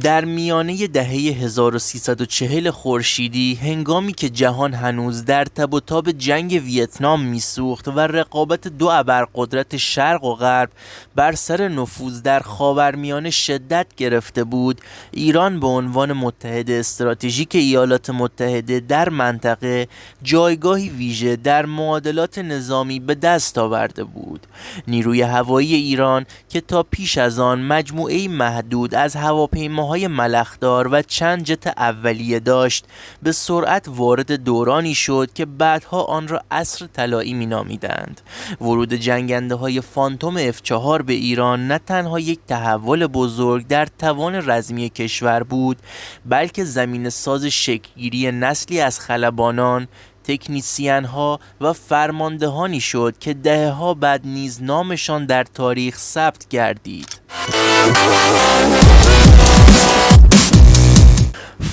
در میانه دهه 1340 خورشیدی، هنگامی که جهان هنوز در تب و تاب جنگ ویتنام میسوخت و رقابت دو ابرقدرت شرق و غرب بر سر نفوذ در خاورمیانه شدت گرفته بود، ایران به عنوان متحد استراتژیک ایالات متحده در منطقه جایگاهی ویژه در معادلات نظامی به دست آورده بود. نیروی هوایی ایران که تا پیش از آن مجموعه‌ای محدود از هواپیماهای ملخدار و چند جت اولیه داشت، به سرعت وارد دورانی شد که بعدها آن را عصر طلایی می‌نامیدند. ورود جنگنده‌های فانتوم F4 به ایران نه تنها یک تحول بزرگ در توان رزمی کشور بود، بلکه زمین ساز شکل‌گیری نسلی از خلبانان، تکنیسیان ها و فرماندهانی شد که دهه‌ها بعد نیز نامشان در تاریخ ثبت گردید.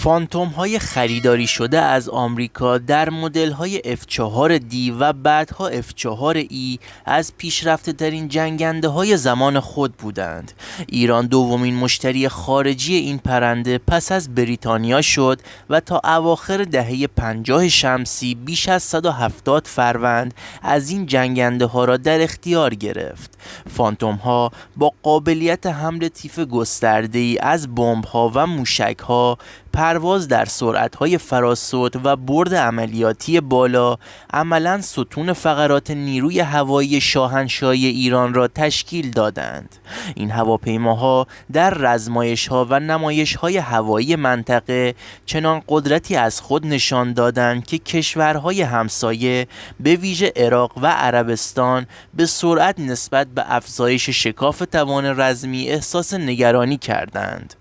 فانتوم های خریداری شده از آمریکا در مدل های F4D و بعدها F4E از پیشرفته ترین جنگنده های زمان خود بودند. ایران دومین مشتری خارجی این پرنده پس از بریتانیا شد و تا اواخر دهه 50 شمسی بیش از 170 فروند از این جنگنده ها را در اختیار گرفت. فانتوم ها با قابلیت حمل تیف گسترده ای از بمب ها و موشک ها، پرواز در سرعت‌های فراسوت و برد عملیاتی بالا، عملاً ستون فقرات نیروی هوایی شاهنشاهی ایران را تشکیل دادند. این هواپیماها در رزمایش‌ها و نمایش‌های هوایی منطقه چنان قدرتی از خود نشان دادند که کشورهای همسایه به ویژه عراق و عربستان به سرعت نسبت به افزایش شکاف توان رزمی احساس نگرانی کردند.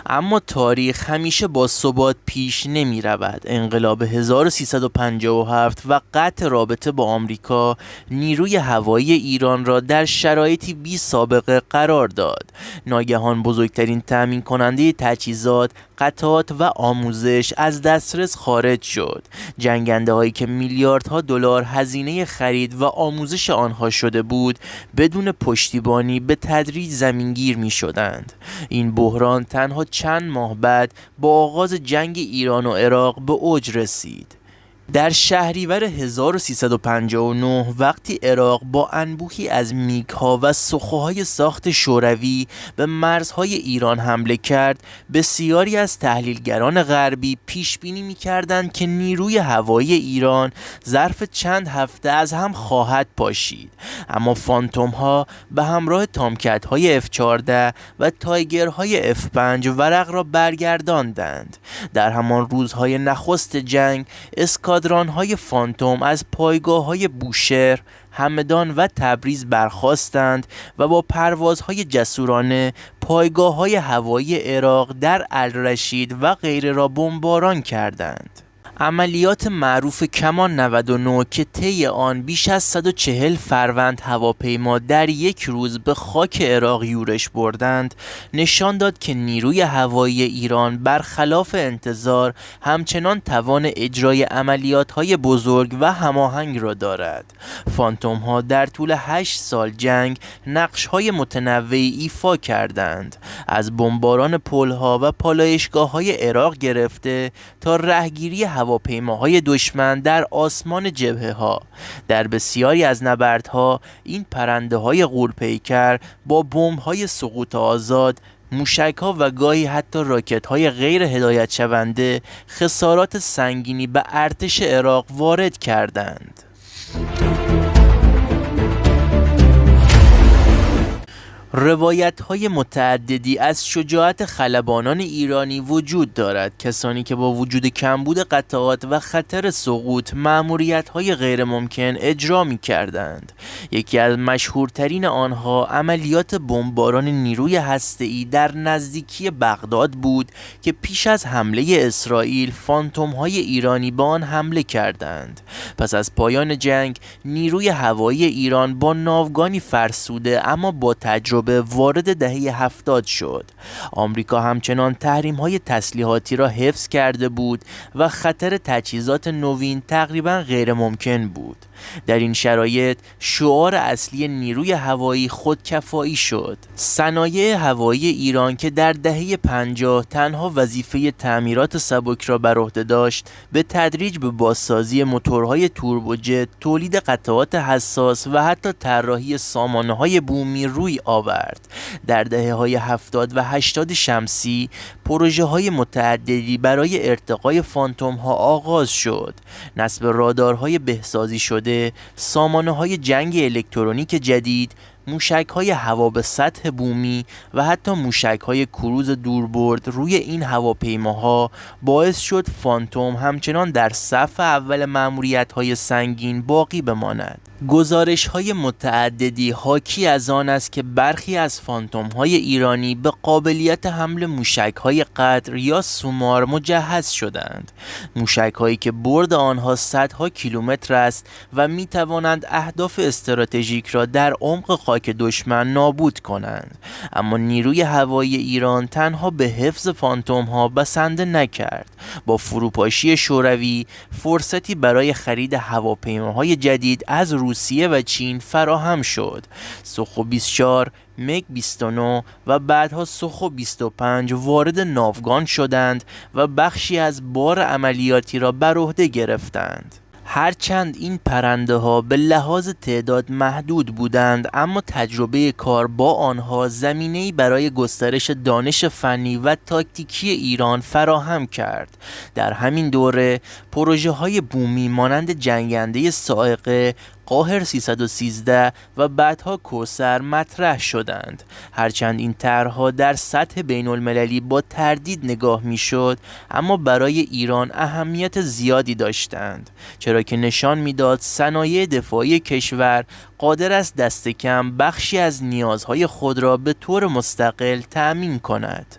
اما تاریخ همیشه با ثبات پیش نمی رود. انقلاب 1357 و قطع رابطه با آمریکا نیروی هوایی ایران را در شرایطی بی سابقه قرار داد. ناگهان بزرگترین تامین کننده تجهیزات، قطعات و آموزش از دسترس خارج شد. جنگنده هایی که میلیاردها دلار هزینه خرید و آموزش آنها شده بود، بدون پشتیبانی به تدریج زمینگیر می شدند. این بحران تنها چند ماه بعد با آغاز جنگ ایران و عراق به اوج رسید. در شهریور 1359 وقتی عراق با انبوهی از میگ‌ها و سخوهای ساخت شوروی به مرزهای ایران حمله کرد، بسیاری از تحلیلگران غربی پیش بینی می‌کردند که نیروی هوایی ایران ظرف چند هفته از هم خواهد پاشید. اما فانتوم‌ها به همراه تامکت‌های F14 و تایگرهای F5 ورق را برگرداندند. در همان روزهای نخست جنگ، اسکادران‌های فانتوم از پایگاه‌های بوشهر، همدان و تبریز برخاستند و با پروازهای جسورانه پایگاه‌های هوایی عراق در الرشید و غیره را بمباران کردند. عملیات معروف کمان 99 که طی آن بیش از 140 فروند هواپیما در یک روز به خاک عراق یورش بردند، نشان داد که نیروی هوایی ایران برخلاف انتظار همچنان توان اجرای عملیات‌های بزرگ و هماهنگ را دارد. فانتوم ها در طول 8 سال جنگ نقش‌های متنوعی ایفا کردند، از بمباران پل‌ها و پالایشگاه‌های عراق گرفته تا رهگیری هواپیماهای دشمن در آسمان جبهه‌ها. در بسیاری از نبردها این پرنده‌های غول‌پیکر با بمب‌های سقوط آزاد، موشک‌ها و گاهی حتی راکت‌های غیر هدایت شونده خسارات سنگینی به ارتش عراق وارد کردند. روایت‌های متعددی از شجاعت خلبانان ایرانی وجود دارد، کسانی که با وجود کمبود قطعات و خطر سقوط مأموریت‌های غیر ممکن اجرا می‌کردند. یکی از مشهورترین آنها عملیات بمباران نیروی هسته‌ای در نزدیکی بغداد بود که پیش از حمله اسرائیل فانتوم‌های ایرانی به آن حمله کردند. پس از پایان جنگ نیروی هوایی ایران با ناوگانی فرسوده اما با تجربه وارد دهه 70 شد. آمریکا همچنان تحریم‌های تسلیحاتی را حفظ کرده بود و خطر تجهیزات نوین تقریباً غیر ممکن بود. در این شرایط شعار اصلی نیروی هوایی خودکفایی شد. صنایع هوایی ایران که در دهه 50 تنها وظیفه تعمیرات سبک را بر عهده داشت، به تدریج به بازسازی موتورهای توربوجت، تولید قطعات حساس و حتی طراحی سامانه‌های بومی روی آورد. در دهه‌های 70 و 80 شمسی پروژه‌های متعددی برای ارتقای فانتوم‌ها آغاز شد. نصب رادارهای بهسازی شده، سامانه‌های جنگ الکترونیک جدید، موشک‌های هوا به سطح بومی و حتی موشک‌های کروز دوربرد روی این هواپیماها باعث شد فانتوم همچنان در صف اول مأموریت‌های سنگین باقی بماند. گزارش‌های متعددی حاکی از آن است که برخی از فانتوم‌های ایرانی به قابلیت حمل موشک‌های قطر یا سومار مجهز شدند. موشک‌هایی که برد آنها صدها کیلومتر است و می‌توانند اهداف استراتژیک را در عمق خاک دشمن نابود کنند. اما نیروی هوایی ایران تنها به حفظ فانتوم‌ها بسنده نکرد. با فروپاشی شوروی فرصتی برای خرید هواپیماهای جدید از روسیه و چین فراهم شد. سوخو 24، میگ 29 و بعدها سوخو 25 وارد ناوگان شدند و بخشی از بار عملیاتی را بر عهده گرفتند. هرچند این پرنده ها به لحاظ تعداد محدود بودند، اما تجربه کار با آنها زمینه‌ای برای گسترش دانش فنی و تاکتیکی ایران فراهم کرد. در همین دوره پروژه های بومی مانند جنگنده صاعقه، قاهر 313 و بعدها کوثر مطرح شدند. هرچند این طرح‌ها در سطح بین المللی با تردید نگاه می‌شد، اما برای ایران اهمیت زیادی داشتند، چرا که نشان می‌داد صنایع دفاعی کشور قادر است دست کم بخشی از نیازهای خود را به طور مستقل تأمین کند.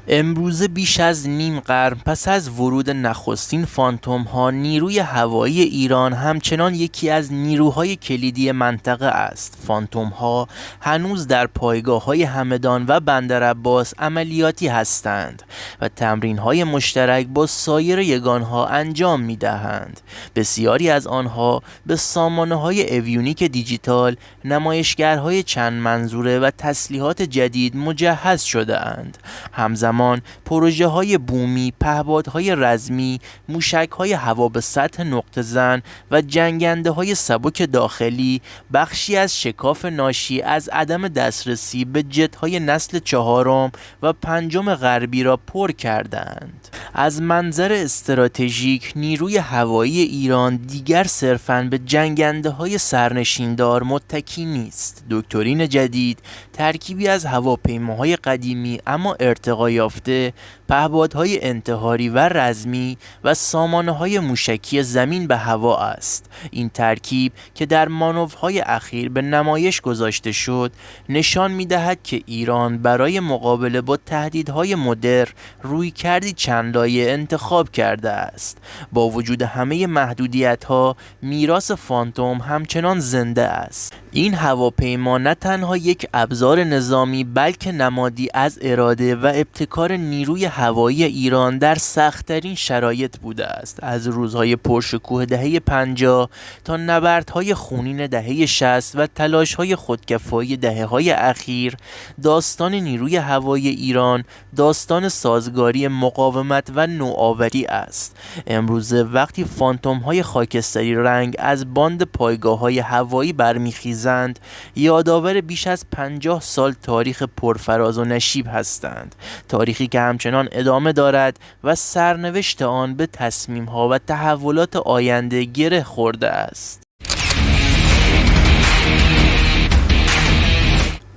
امروزه بیش از نیم قرن پس از ورود نخستین فانتوم ها، نیروی هوایی ایران همچنان یکی از نیروهای کلیدی منطقه است. فانتوم ها هنوز در پایگاه های همدان و بندرعباس عملیاتی هستند و تمرین های مشترک با سایر یگان ها انجام می دهند. بسیاری از آنها به سامانه های اویونیک دیجیتال، نمایشگرهای چند منظوره و تسلیحات جدید مجهز شده اند. همزمان پروژه های بومی، پهپادهای رزمی، موشک های هوا به سطح نقطه زن و جنگنده های سبک داخلی بخشی از شکاف ناشی از عدم دسترسی به جت های نسل 4 و 5 غربی را پر کردند. از منظر استراتژیک نیروی هوایی ایران دیگر صرفاً به جنگنده های سرنشیندار متکی نیست. دکترین جدید ترکیبی از هواپیماهای قدیمی اما ارتقا یافته، پهپادهای انتحاری و رزمی و سامانه‌های موشکی زمین به هوا است. این ترکیب که در مانورهای اخیر به نمایش گذاشته شد، نشان می‌دهد که ایران برای مقابله با تهدیدهای مدرن رویکردی چند لایه انتخاب کرده است. با وجود همه محدودیت‌ها، میراث فانتوم همچنان زنده است. این هواپیما نه تنها یک ابزار نظامی بلکه نمادی از اراده و ابتکار نیروی هوایی ایران در سخت‌ترین شرایط بوده است. از روزهای پرشکوه دهه 50 تا نبردهای خونین دهه 60 و تلاش‌های خودکفایی دهه‌های اخیر، داستان نیروی هوایی ایران داستان سازگاری مقاومت و نوآوری است. امروزه وقتی فانتوم‌های خاکستری رنگ از باند پایگاه‌های هوایی برمیخیزند، یادآور بیش از 50 سال تاریخ پرفراز و نشیب هستند. تاریخی که همچنان ادامه دارد و سرنوشت آن به تصمیم‌ها و تحولات آینده گره خورده است.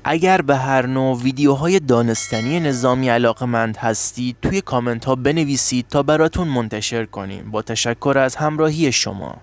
اگر به هر نوع ویدیوهای دانستنی نظامی علاقه‌مند هستید، توی کامنت ها بنویسید تا براتون منتشر کنیم. با تشکر از همراهی شما.